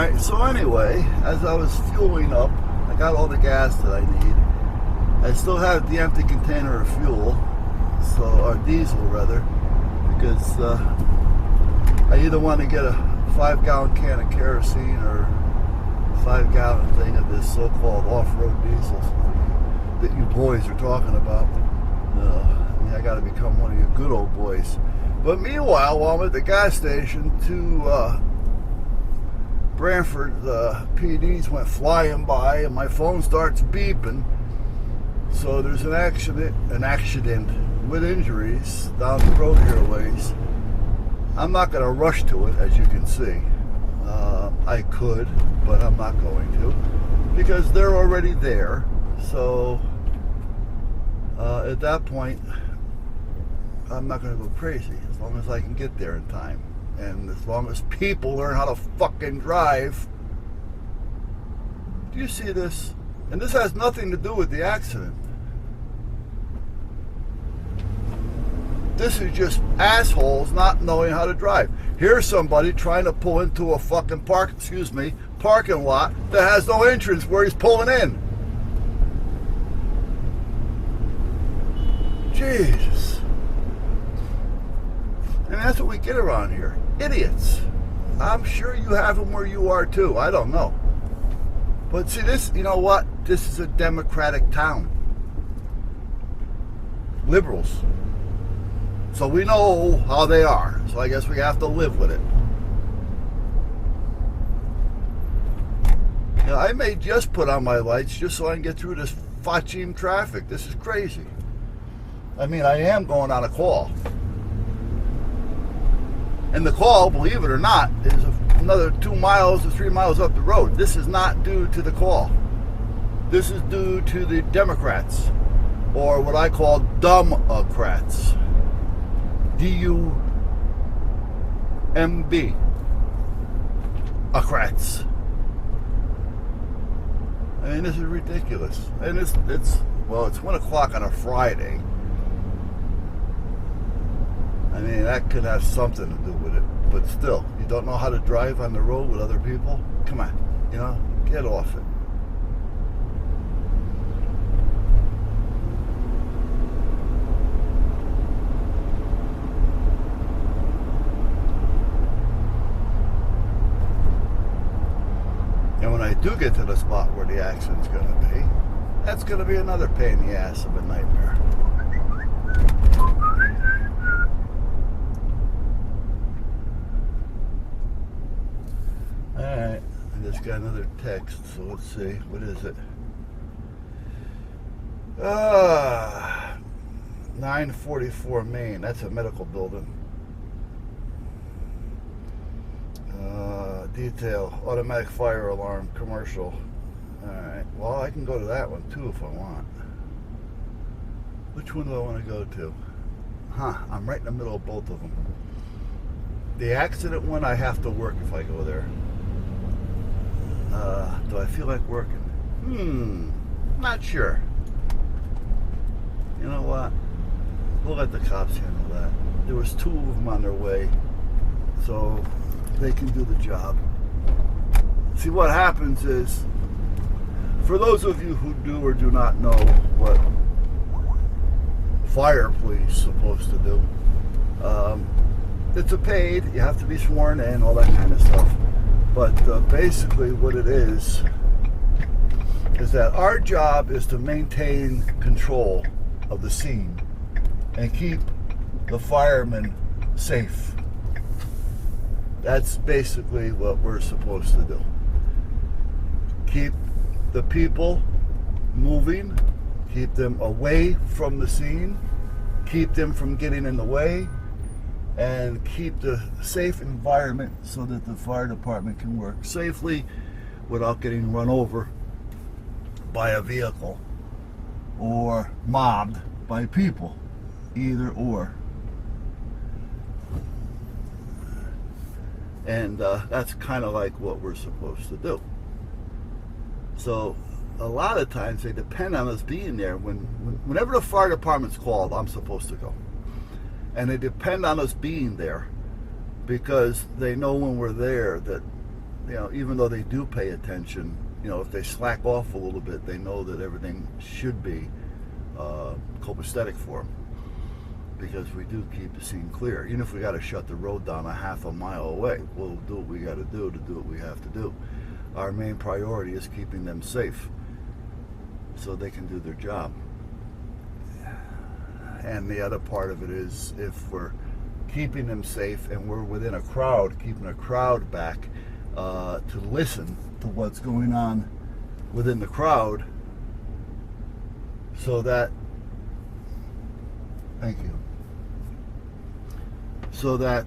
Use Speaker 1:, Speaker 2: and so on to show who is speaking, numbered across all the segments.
Speaker 1: Alright, so anyway, as I was fueling up, I got all the gas that I need. I still have the empty container of fuel, or diesel rather, because I either want to get a 5-gallon can of kerosene or a 5-gallon thing of this so-called off-road diesel that you boys are talking about. I got to become one of you good old boys. But meanwhile, while I'm at the gas station, two Brantford PDs went flying by, and my phone starts beeping. So there's an accident with injuries down the road here a ways. I'm not going to rush to it, as you can see. I could, but I'm not going to, because they're already there. So at that point, I'm not going to go crazy, as long as I can get there in time. And as long as people learn how to fucking drive. Do you see this? And this has nothing to do with the accident. This is just assholes not knowing how to drive. Here's somebody trying to pull into a fucking parking lot that has no entrance where he's pulling in. Jesus. And that's what we get around here. Idiots. I'm sure you have them where you are too. I don't know. But see this, you know what? This is a Democratic town. Liberals. So we know how they are. So I guess we have to live with it. Now, I may just put on my lights just so I can get through this Fachim traffic. This is crazy. I mean, I am going on a call. And the call, believe it or not, is another 2 miles to 3 miles up the road. This is not due to the call. This is due to the Democrats, or what I call Dumbocrats. D-U-M-B. Ocrats. I mean, this is ridiculous. And it's 1 o'clock on a Friday. I mean, that could have something to do with it. But still, you don't know how to drive on the road with other people? Come on, get off it. And when I do get to the spot where the accident's going to be, that's going to be another pain in the ass of a nightmare. Alright, I just got another text, so let's see, what is it? 944 Main, that's a medical building. Detail, automatic fire alarm, commercial. Alright, well I can go to that one too if I want. Which one do I want to go to? I'm right in the middle of both of them. The accident one, I have to work if I go there. Do I feel like working? Not sure. You know what? We'll let the cops handle that. There was 2 of them on their way, so they can do the job. See, what happens is, for those of you who do or do not know what fire police supposed to do, it's a paid, you have to be sworn in, all that kind of stuff. But basically what it is that our job is to maintain control of the scene and keep the firemen safe. That's basically what we're supposed to do. Keep the people moving, keep them away from the scene, keep them from getting in the way, and keep the safe environment so that the fire department can work safely without getting run over by a vehicle or mobbed by people, either or. And that's kind of like what we're supposed to do. So a lot of times they depend on us being there. Whenever the fire department's called, I'm supposed to go. And they depend on us being there because they know when we're there that even though they do pay attention, if they slack off a little bit, they know that everything should be copacetic for them, because we do keep the scene clear. Even if we got to shut the road down a half a mile away, we'll do what we got to do what we have to do. Our main priority is keeping them safe so they can do their job. And the other part of it is, if we're keeping them safe and we're within a crowd, keeping a crowd back to listen to what's going on within the crowd, so that, thank you, so that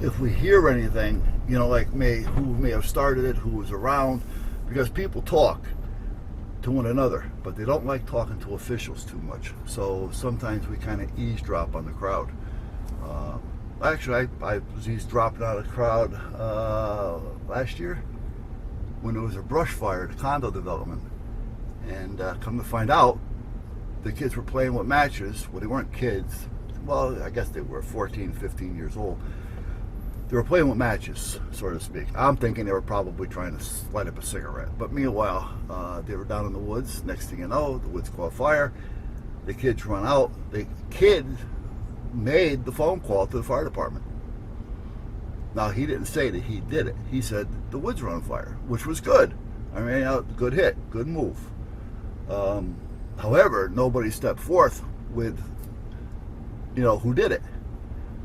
Speaker 1: if we hear anything, like who may have started it, who was around, because people talk to one another, but they don't like talking to officials too much. So sometimes we kind of eavesdrop on the crowd. Actually, I was eavesdropping on a crowd last year when there was a brush fire at a condo development. And come to find out, the kids were playing with matches. Well, they weren't kids. Well, I guess they were 14, 15 years old. They were playing with matches, so to speak. I'm thinking they were probably trying to light up a cigarette. But meanwhile, they were down in the woods. Next thing you know, the woods caught fire. The kids run out. The kid made the phone call to the fire department. Now, he didn't say that he did it. He said the woods were on fire, which was good. I mean, good hit, good move. However, nobody stepped forth with, who did it.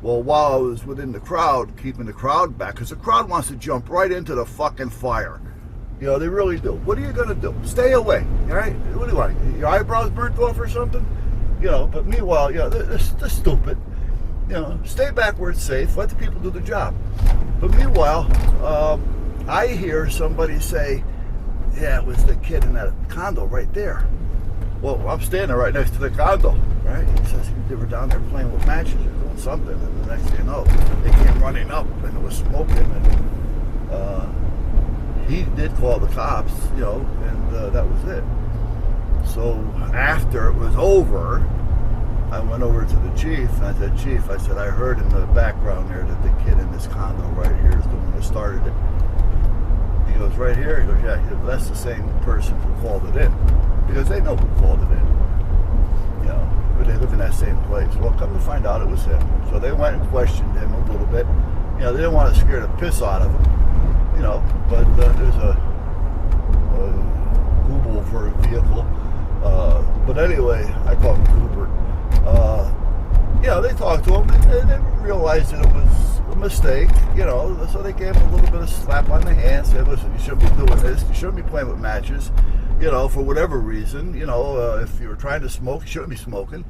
Speaker 1: Well, while I was within the crowd, keeping the crowd back, because the crowd wants to jump right into the fucking fire. They really do. What are you going to do? Stay away, all right? What do you want? Your eyebrows burnt off or something? But meanwhile, they're stupid. Stay back where it's safe. Let the people do the job. But meanwhile, I hear somebody say, yeah, it was the kid in that condo right there. Well, I'm standing right next to the condo, right? He says they were down there playing with matches or doing something, and the next thing you know, they came running up, and it was smoking, and he did call the cops, and that was it. So after it was over, I went over to the chief, and I said, Chief, I said, I heard in the background there that the kid in this condo right here is the one who started it. He goes, right here? He goes, yeah. He goes, that's the same person who called it in. Because they know who called it in. But they live in that same place. Well, come to find out, it was him. So they went and questioned him a little bit. They didn't want to scare the piss out of him. But there's a Google for a vehicle. But anyway, I call him Goober. They talked to him, and they realized that it was a mistake, so they gave him a little bit of slap on the hand, said, listen, you shouldn't be doing this, you shouldn't be playing with matches, for whatever reason, if you were trying to smoke, you shouldn't be smoking,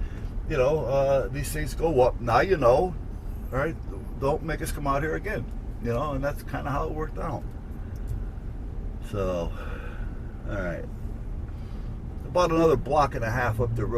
Speaker 1: these things go up, now all right, don't make us come out here again, and that's kind of how it worked out. So, all right, about another block and a half up the road.